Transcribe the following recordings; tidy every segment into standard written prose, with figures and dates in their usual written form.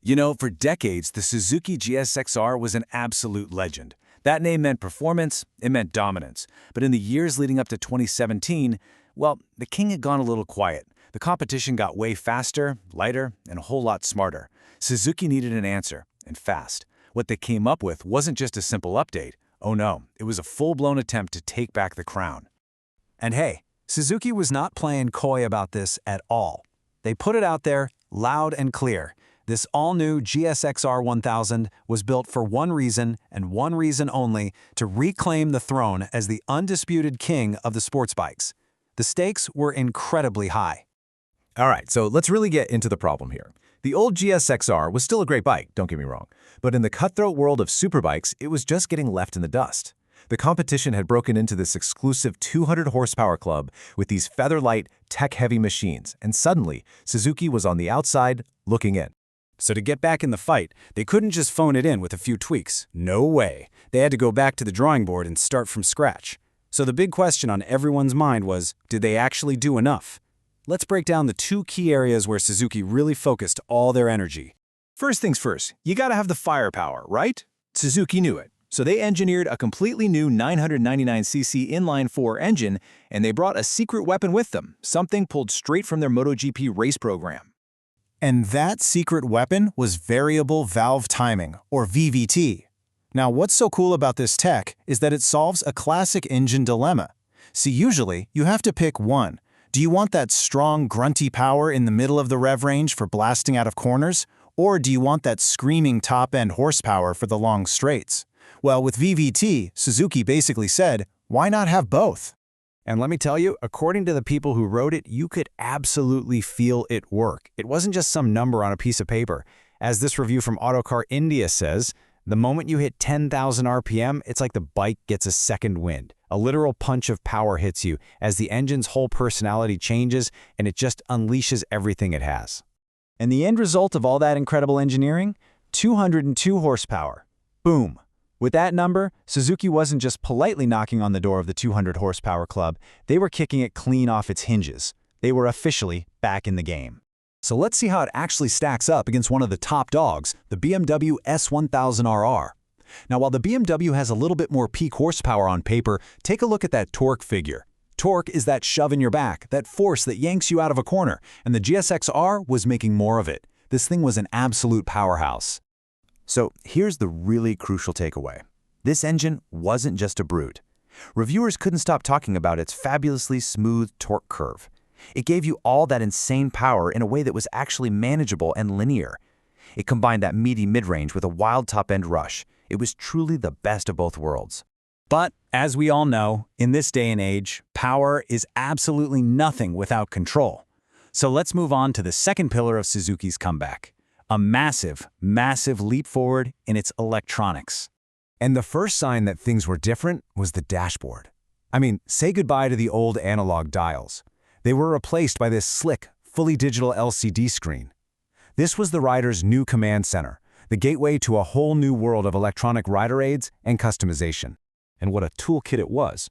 You know, for decades, the Suzuki GSX-R was an absolute legend. That name meant performance, it meant dominance. But in the years leading up to 2017, well, the king had gone a little quiet. The competition got way faster, lighter, and a whole lot smarter. Suzuki needed an answer, and fast. What they came up with wasn't just a simple update. Oh no, it was a full-blown attempt to take back the crown. And hey, Suzuki was not playing coy about this at all. They put it out there, loud and clear. This all-new GSX-R1000 was built for one reason, and one reason only, to reclaim the throne as the undisputed king of the sports bikes. The stakes were incredibly high. All right, so let's really get into the problem here. The old GSX-R was still a great bike, don't get me wrong, but in the cutthroat world of superbikes, it was just getting left in the dust. The competition had broken into this exclusive 200 horsepower club with these feather-light, tech-heavy machines, and suddenly, Suzuki was on the outside, looking in. So to get back in the fight, they couldn't just phone it in with a few tweaks. No way. They had to go back to the drawing board and start from scratch. So the big question on everyone's mind was, did they actually do enough? Let's break down the two key areas where Suzuki really focused all their energy. First things first, you gotta have the firepower, right? Suzuki knew it. So they engineered a completely new 999cc inline-4 engine, and they brought a secret weapon with them, something pulled straight from their MotoGP race program. And that secret weapon was variable valve timing, or VVT. Now, what's so cool about this tech is that it solves a classic engine dilemma. See, usually, you have to pick one. Do you want that strong, grunty power in the middle of the rev range for blasting out of corners? Or do you want that screaming top-end horsepower for the long straights? Well, with VVT, Suzuki basically said, why not have both? And let me tell you, according to the people who wrote it, you could absolutely feel it work. It wasn't just some number on a piece of paper. As this review from Autocar India says, the moment you hit 10,000 RPM, it's like the bike gets a second wind. A literal punch of power hits you as the engine's whole personality changes and it just unleashes everything it has. And the end result of all that incredible engineering? 202 horsepower. Boom. With that number, Suzuki wasn't just politely knocking on the door of the 200 horsepower club, they were kicking it clean off its hinges. They were officially back in the game. So let's see how it actually stacks up against one of the top dogs, the BMW S1000RR. Now, while the BMW has a little bit more peak horsepower on paper, take a look at that torque figure. Torque is that shove in your back, that force that yanks you out of a corner, and the GSX-R was making more of it. This thing was an absolute powerhouse. So here's the really crucial takeaway. This engine wasn't just a brute. Reviewers couldn't stop talking about its fabulously smooth torque curve. It gave you all that insane power in a way that was actually manageable and linear. It combined that meaty mid-range with a wild top-end rush. It was truly the best of both worlds. But, as we all know, in this day and age, power is absolutely nothing without control. So let's move on to the second pillar of Suzuki's comeback. A massive, massive leap forward in its electronics. And the first sign that things were different was the dashboard. I mean, say goodbye to the old analog dials. They were replaced by this slick, fully digital LCD screen. This was the rider's new command center, the gateway to a whole new world of electronic rider aids and customization. And what a toolkit it was.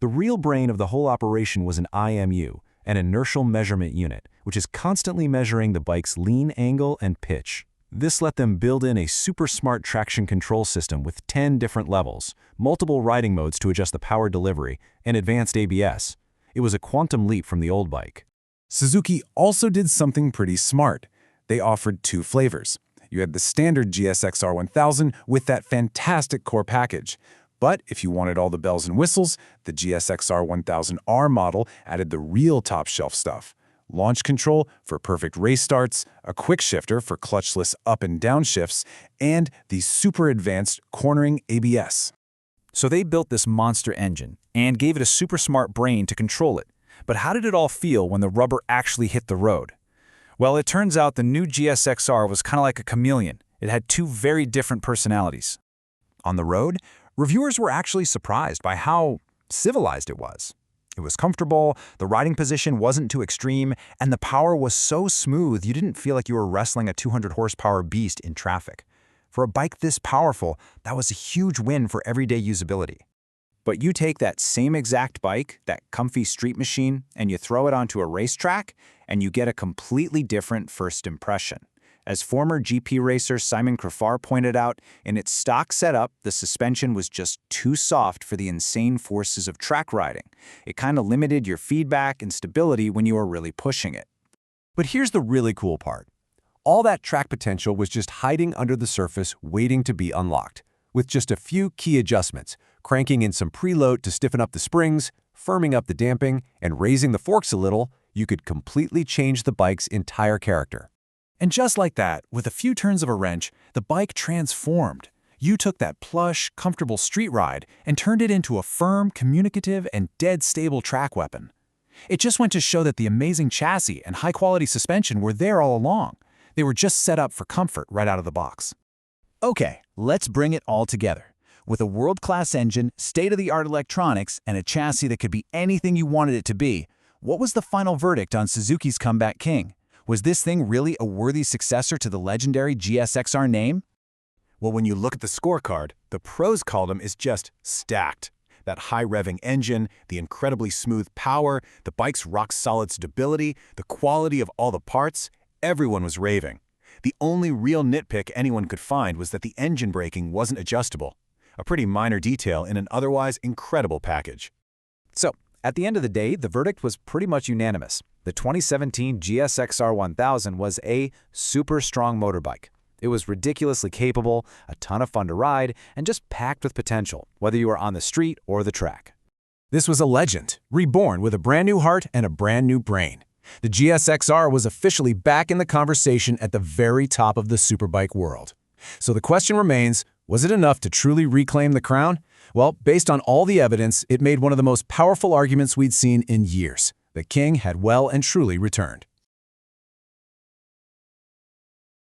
The real brain of the whole operation was an IMU, an inertial measurement unit, which is constantly measuring the bike's lean angle and pitch. This let them build in a super smart traction control system with 10 different levels, multiple riding modes to adjust the power delivery, and advanced ABS. It was a quantum leap from the old bike. Suzuki also did something pretty smart. They offered two flavors. You had the standard GSX-R1000 with that fantastic core package. But if you wanted all the bells and whistles, the GSX-R1000R model added the real top-shelf stuff. Launch control for perfect race starts, a quick shifter for clutchless up and down shifts, and the super advanced cornering ABS. So they built this monster engine and gave it a super smart brain to control it. But how did it all feel when the rubber actually hit the road? Well, it turns out the new GSX-R was kind of like a chameleon. It had two very different personalities. On the road, reviewers were actually surprised by how civilized it was. It was comfortable, the riding position wasn't too extreme, and the power was so smooth you didn't feel like you were wrestling a 200 horsepower beast in traffic. For a bike this powerful, that was a huge win for everyday usability. But you take that same exact bike, that comfy street machine, and you throw it onto a racetrack, and you get a completely different first impression. As former GP racer Simon Crafar pointed out, in its stock setup, the suspension was just too soft for the insane forces of track riding. It kind of limited your feedback and stability when you were really pushing it. But here's the really cool part. All that track potential was just hiding under the surface, waiting to be unlocked. With just a few key adjustments, cranking in some preload to stiffen up the springs, firming up the damping, and raising the forks a little, you could completely change the bike's entire character. And just like that, with a few turns of a wrench, the bike transformed. You took that plush, comfortable street ride and turned it into a firm, communicative, and dead stable track weapon. It just went to show that the amazing chassis and high-quality suspension were there all along. They were just set up for comfort right out of the box. Okay, let's bring it all together. With a world-class engine, state-of-the-art electronics, and a chassis that could be anything you wanted it to be, what was the final verdict on Suzuki's comeback king? Was this thing really a worthy successor to the legendary GSX-R name? Well, when you look at the scorecard, the pros column is just stacked. That high-revving engine, the incredibly smooth power, the bike's rock-solid stability, the quality of all the parts, everyone was raving. The only real nitpick anyone could find was that the engine braking wasn't adjustable. A pretty minor detail in an otherwise incredible package. So, at the end of the day, the verdict was pretty much unanimous. The 2017 GSX-R1000 was a super strong motorbike. It was ridiculously capable, a ton of fun to ride, and just packed with potential, whether you were on the street or the track. This was a legend, reborn with a brand new heart and a brand new brain. The GSX-R was officially back in the conversation at the very top of the superbike world. So the question remains, was it enough to truly reclaim the crown? Well, based on all the evidence, it made one of the most powerful arguments we'd seen in years. The king had well and truly returned.